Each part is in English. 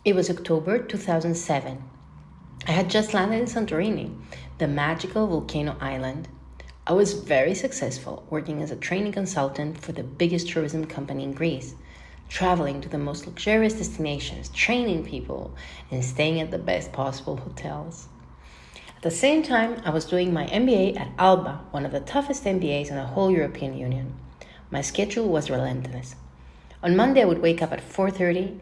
It was October 2007. I had just landed in Santorini, the magical volcano island. I was very successful working as a training consultant for the biggest tourism company in Greece, traveling to the most luxurious destinations, training people, and staying at the best possible hotels. At the same time, I was doing my MBA at Alba, one of the toughest MBAs in the whole European Union. My schedule was relentless. On Monday, I would wake up at 4:30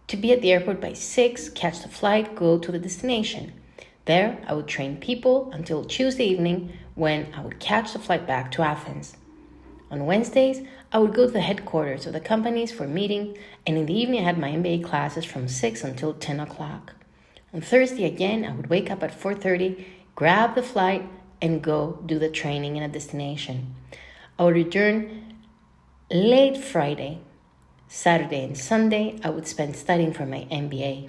to be at the airport by 6, catch the flight, go to the destination. There, I would train people until Tuesday evening when I would catch the flight back to Athens. On Wednesdays, I would go to the headquarters of the companies for a meeting, and in the evening, I had my MBA classes from 6 until 10 o'clock. On Thursday, again, I would wake up at 4:30, grab the flight, and go do the training in a destination. I would return late Friday. Saturday and Sunday, I would spend studying for my MBA.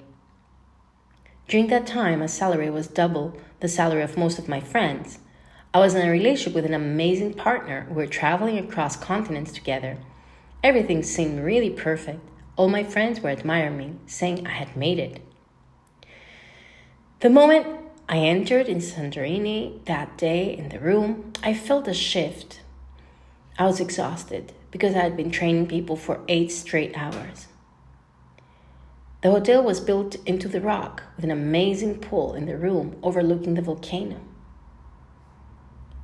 During that time, my salary was double the salary of most of my friends. I was in a relationship with an amazing partner. We were traveling across continents together. Everything seemed really perfect. All my friends were admiring me, saying I had made it. The moment I entered in Santorini that day in the room, I felt a shift. I was exhausted because I had been training people for 8 straight hours. The hotel was built into the rock with an amazing pool in the room overlooking the volcano.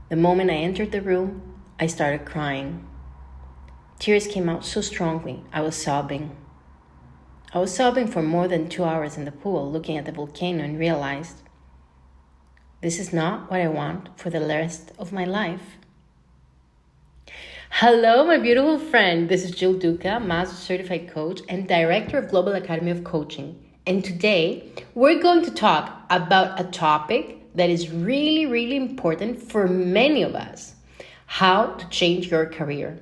The moment I entered the room, I started crying. Tears came out so strongly, I was sobbing. I was sobbing for more than 2 hours in the pool looking at the volcano and realized, this is not what I want for the rest of my life. Hello, my beautiful friend. This is Jill Douka, Master Certified Coach and Director of Global Academy of Coaching. And today, we're going to talk about a topic that is really, really important for many of us. How to change your career.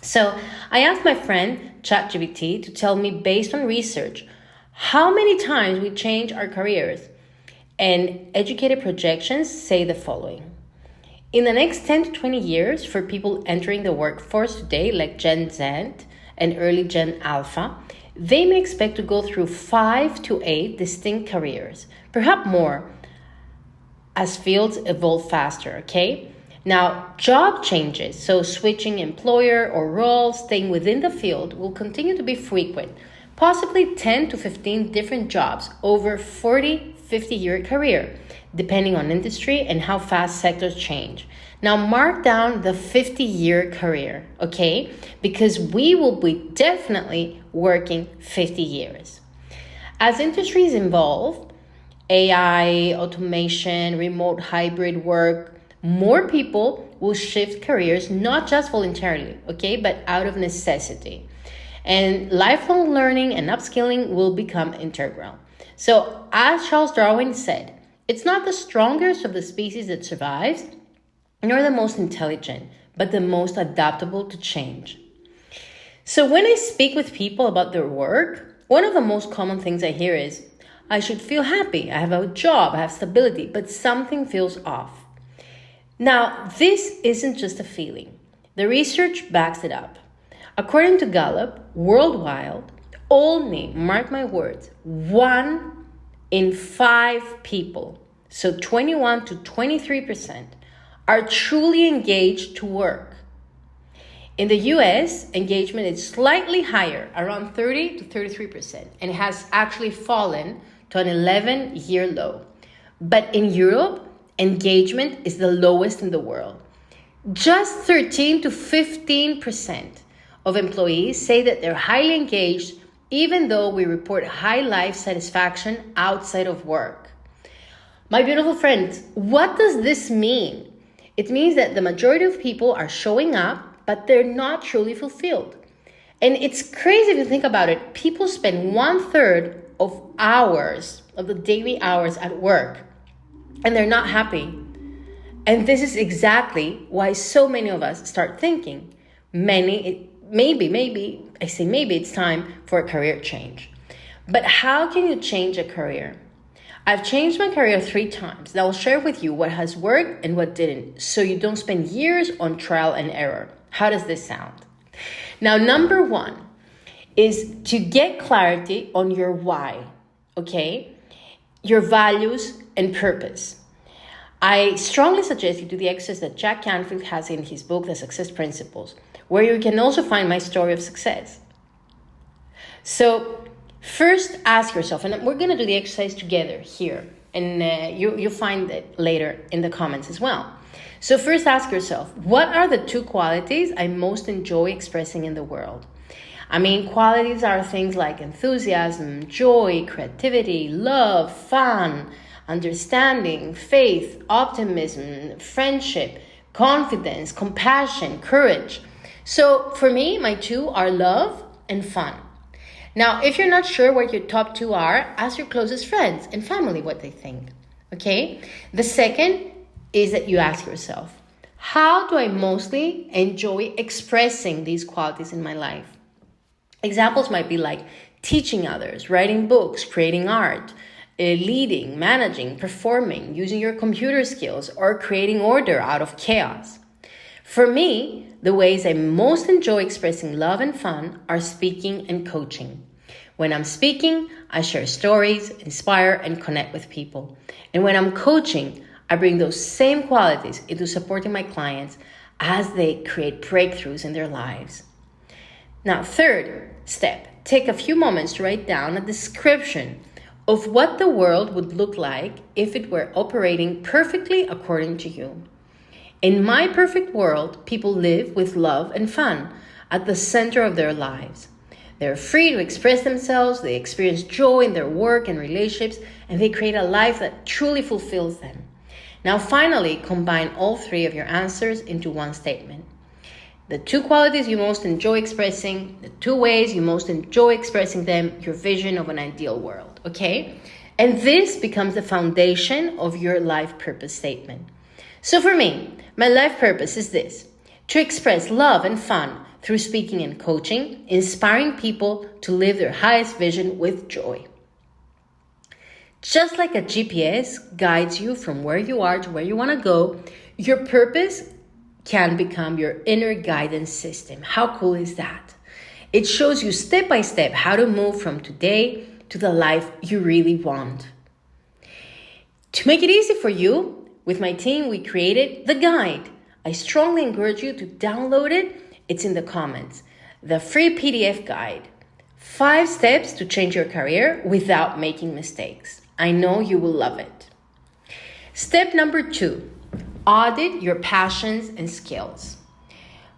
So I asked my friend, ChatGPT, to tell me based on research, how many times we change our careers. And educated projections say the following. In the next 10 to 20 years, for people entering the workforce today, like Gen Z and early Gen Alpha, they may expect to go through 5 to 8 distinct careers, perhaps more, as fields evolve faster, okay? Now, job changes, so switching employer or role, staying within the field, will continue to be frequent, possibly 10 to 15 different jobs over 40, 50-year career, depending on industry and how fast sectors change. Now mark down the 50-year career, okay? Because we will be definitely working 50 years. As industries evolve, AI, automation, remote hybrid work, more people will shift careers, not just voluntarily, okay, but out of necessity. And lifelong learning and upskilling will become integral. So as Charles Darwin said, it's not the strongest of the species that survives, nor the most intelligent, but the most adaptable to change. So when I speak with people about their work, one of the most common things I hear is, I should feel happy, I have a job, I have stability, but something feels off. Now, this isn't just a feeling. The research backs it up. According to Gallup, worldwide, only, mark my words, 1 in 5 people, so 21 to 23%, are truly engaged to work. In the US, engagement is slightly higher, around 30 to 33%, and it has actually fallen to an 11-year low. But in Europe, engagement is the lowest in the world. Just 13 to 15% of employees say that they're highly engaged, even though we report high life satisfaction outside of work. My beautiful friends, what does this mean? It means that the majority of people are showing up, but they're not truly fulfilled. And it's crazy to think about it. People spend 1/3 of the daily hours at work, and they're not happy. And this is exactly why so many of us start thinking, maybe it's time for a career change. But how can you change a career? I've changed my career 3 times. And I'll share with you what has worked and what didn't, so you don't spend years on trial and error. How does this sound? Now, number 1, is to get clarity on your why, okay? Your values and purpose. I strongly suggest you do the exercise that Jack Canfield has in his book, The Success Principles, where you can also find my story of success. So first ask yourself, and we're going to do the exercise together here, and you'll find it later in the comments as well. So first ask yourself, what are the 2 qualities I most enjoy expressing in the world? I mean, qualities are things like enthusiasm, joy, creativity, love, fun, understanding, faith, optimism, friendship, confidence, compassion, courage. So for me, my 2 are love and fun. Now, if you're not sure what your top 2 are, ask your closest friends and family what they think, okay? The second is that you ask yourself, how do I mostly enjoy expressing these qualities in my life? Examples might be like teaching others, writing books, creating art, leading, managing, performing, using your computer skills, or creating order out of chaos. For me, the ways I most enjoy expressing love and fun are speaking and coaching. When I'm speaking, I share stories, inspire, and connect with people. And when I'm coaching, I bring those same qualities into supporting my clients as they create breakthroughs in their lives. Now, third step, take a few moments to write down a description of what the world would look like if it were operating perfectly according to you. In my perfect world, people live with love and fun at the center of their lives. They're free to express themselves, they experience joy in their work and relationships, and they create a life that truly fulfills them. Now, finally, combine all 3 of your answers into one statement. The 2 qualities you most enjoy expressing, the 2 ways you most enjoy expressing them, your vision of an ideal world, okay? And this becomes the foundation of your life purpose statement. So for me, my life purpose is this: to express love and fun through speaking and coaching, inspiring people to live their highest vision with joy. Just like a GPS guides you from where you are to where you want to go, your purpose can become your inner guidance system. How cool is that? It shows you step by step how to move from today to the life you really want. To make it easy for you, with my team, we created the guide. I strongly encourage you to download it. It's in the comments. The free PDF guide. 5 steps to change your career without making mistakes. I know you will love it. Step number 2. Audit your passions and skills.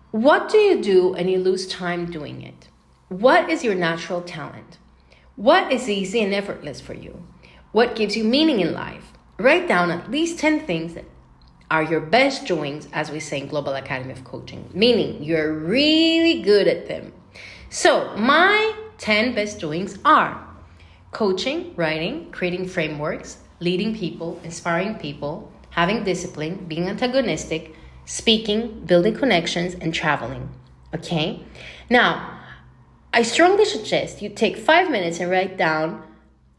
What do you do and you lose time doing it? What is your natural talent? What is easy and effortless for you? What gives you meaning in life? Write down at least 10 things that are your best doings, as we say in Global Academy of Coaching, meaning you're really good at them. So my 10 best doings are coaching, writing, creating frameworks, leading people, inspiring people, having discipline, being antagonistic, speaking, building connections, and traveling. Okay? Now, I strongly suggest you take 5 minutes and write down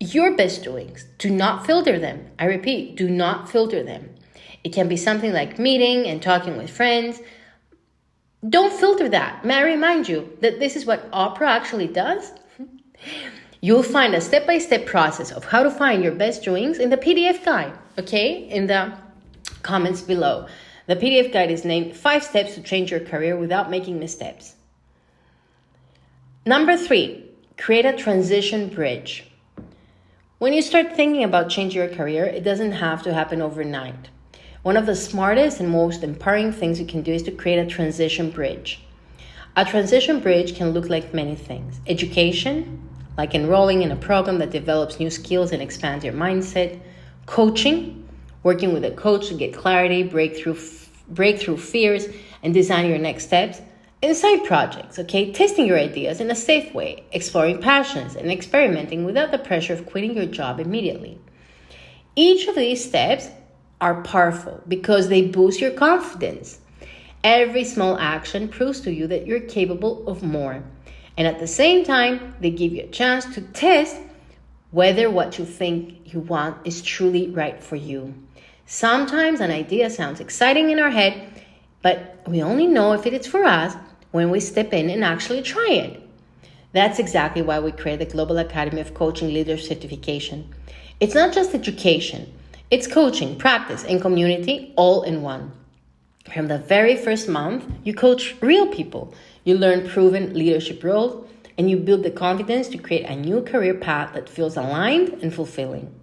your best doings. Do not filter them. I repeat, do not filter them. It can be something like meeting and talking with friends. Don't filter that. May I remind you that this is what Oprah actually does? You'll find a step-by-step process of how to find your best doings in the PDF guide, okay? In the comments below. The PDF guide is named 5 Steps to Change Your Career Without Making Missteps. Number 3, create a transition bridge. When you start thinking about changing your career, it doesn't have to happen overnight. One of the smartest and most empowering things you can do is to create a transition bridge. A transition bridge can look like many things. Education, like enrolling in a program that develops new skills and expands your mindset. Coaching, working with a coach to get clarity, breakthrough fears, and design your next steps. And side projects, okay? Testing your ideas in a safe way, exploring passions, and experimenting without the pressure of quitting your job immediately. Each of these steps are powerful because they boost your confidence. Every small action proves to you that you're capable of more. And at the same time, they give you a chance to test whether what you think you want is truly right for you. Sometimes an idea sounds exciting in our head, but we only know if it is for us when we step in and actually try it. That's exactly why we created the Global Academy of Coaching Leaders Certification. It's not just education, it's coaching, practice, and community all in one. From the very first month, you coach real people, you learn proven leadership roles, and you build the confidence to create a new career path that feels aligned and fulfilling.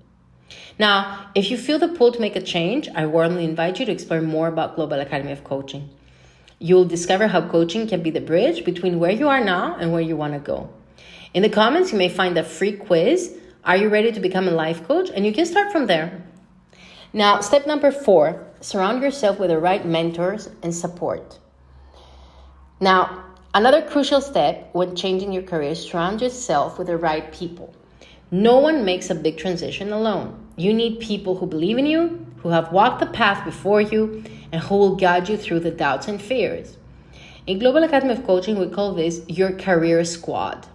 Now, if you feel the pull to make a change, I warmly invite you to explore more about Global Academy of Coaching. You'll discover how coaching can be the bridge between where you are now and where you want to go. In the comments, you may find a free quiz. Are you ready to become a life coach? And you can start from there. Now, step number 4, surround yourself with the right mentors and support. Now, another crucial step when changing your career is surround yourself with the right people. No one makes a big transition alone. You need people who believe in you, who have walked the path before you, and who will guide you through the doubts and fears. In Global Academy of Coaching, we call this your career squad.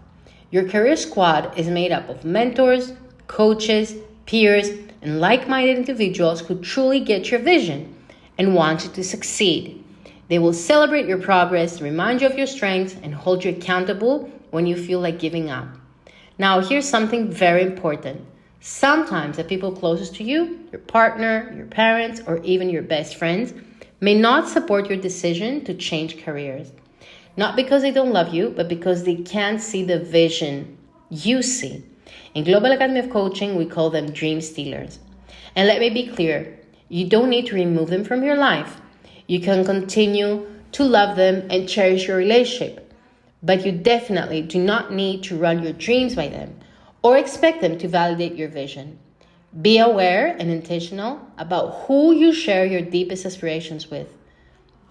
Your career squad is made up of mentors, coaches, peers, and like-minded individuals who truly get your vision and want you to succeed. They will celebrate your progress, remind you of your strengths, and hold you accountable when you feel like giving up. Now, here's something very important. Sometimes the people closest to you, your partner, your parents, or even your best friends, may not support your decision to change careers. Not because they don't love you, but because they can't see the vision you see. In Global Academy of Coaching, we call them dream stealers. And let me be clear, you don't need to remove them from your life. You can continue to love them and cherish your relationship. But you definitely do not need to run your dreams by them or expect them to validate your vision. Be aware and intentional about who you share your deepest aspirations with.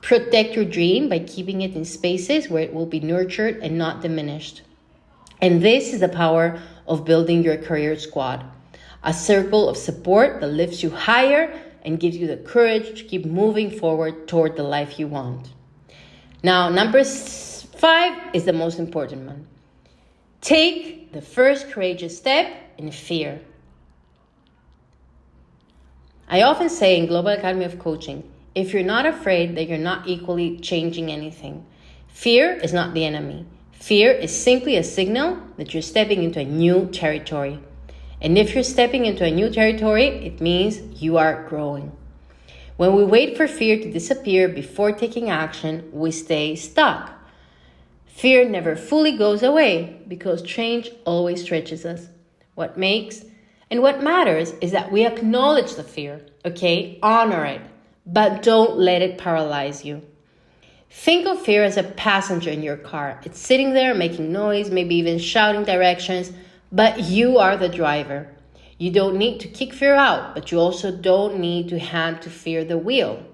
Protect your dream by keeping it in spaces where it will be nurtured and not diminished. And this is the power of building your career squad, a circle of support that lifts you higher and gives you the courage to keep moving forward toward the life you want. Now, number 5 is the most important one. Take the first courageous step in fear. I often say in Global Academy of Coaching, if you're not afraid, then you're not equally changing anything. Fear is not the enemy. Fear is simply a signal that you're stepping into a new territory. And if you're stepping into a new territory, it means you are growing. When we wait for fear to disappear before taking action, we stay stuck. Fear never fully goes away because change always stretches us. What matters is that we acknowledge the fear, okay? Honor it, but don't let it paralyze you. Think of fear as a passenger in your car. It's sitting there making noise, maybe even shouting directions, but you are the driver. You don't need to kick fear out, but you also don't need to hand to fear the wheel.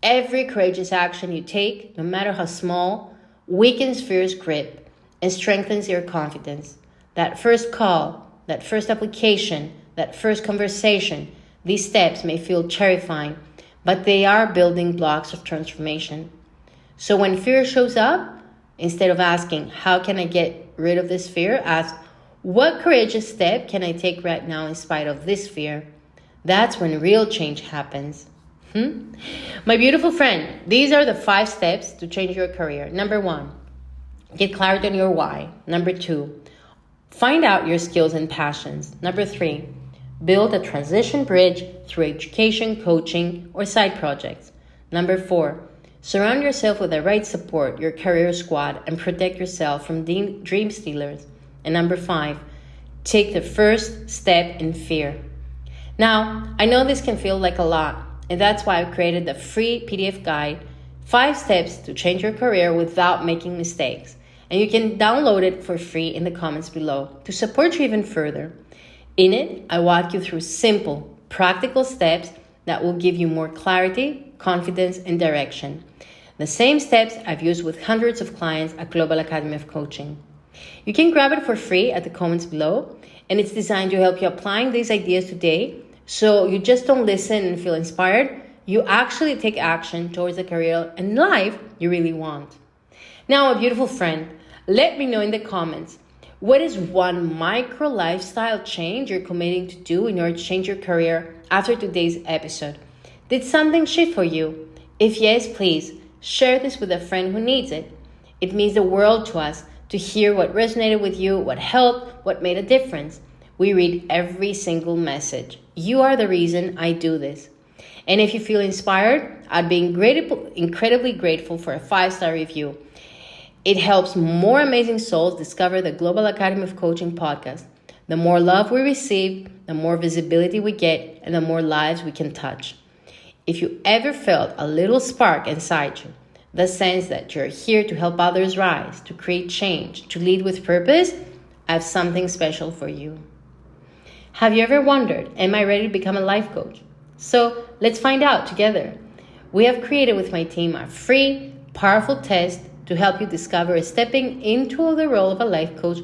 Every courageous action you take, no matter how small, weakens fear's grip and strengthens your confidence. That first call, that first application, that first conversation, these steps may feel terrifying, but they are building blocks of transformation. So when fear shows up, instead of asking, how can I get rid of this fear? Ask, what courageous step can I take right now in spite of this fear? That's when real change happens. My beautiful friend, these are the 5 steps to change your career. Number 1, get clarity on your why. Number 2, find out your skills and passions. Number 3, build a transition bridge through education, coaching, or side projects. Number 4, surround yourself with the right support, your career squad, and protect yourself from dream stealers. And number 5, take the first step in fear. Now, I know this can feel like a lot, and that's why I've created the free PDF guide, 5 steps to change your career without making mistakes. And you can download it for free in the comments below to support you even further. In it, I walk you through simple, practical steps that will give you more clarity, confidence, and direction. The same steps I've used with hundreds of clients at Global Academy of Coaching. You can grab it for free at the comments below, and it's designed to help you applying these ideas today, so you just don't listen and feel inspired. You actually take action towards the career and life you really want. Now, my beautiful friend, let me know in the comments, what is one micro lifestyle change you're committing to do in order to change your career after today's episode? Did something shift for you? If yes, please share this with a friend who needs it. It means the world to us to hear what resonated with you, what helped, what made a difference. We read every single message. You are the reason I do this. And if you feel inspired, I'd be incredibly grateful for a 5-star review. It helps more amazing souls discover the Global Academy of Coaching podcast. The more love we receive, the more visibility we get, and the more lives we can touch. If you ever felt a little spark inside you, the sense that you're here to help others rise, to create change, to lead with purpose, I have something special for you. Have you ever wondered, am I ready to become a life coach? So let's find out together. We have created with my team a free, powerful test to help you discover if stepping into the role of a life coach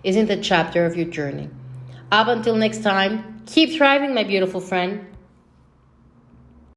isn't a chapter of your journey. Up until next time, keep thriving, my beautiful friend.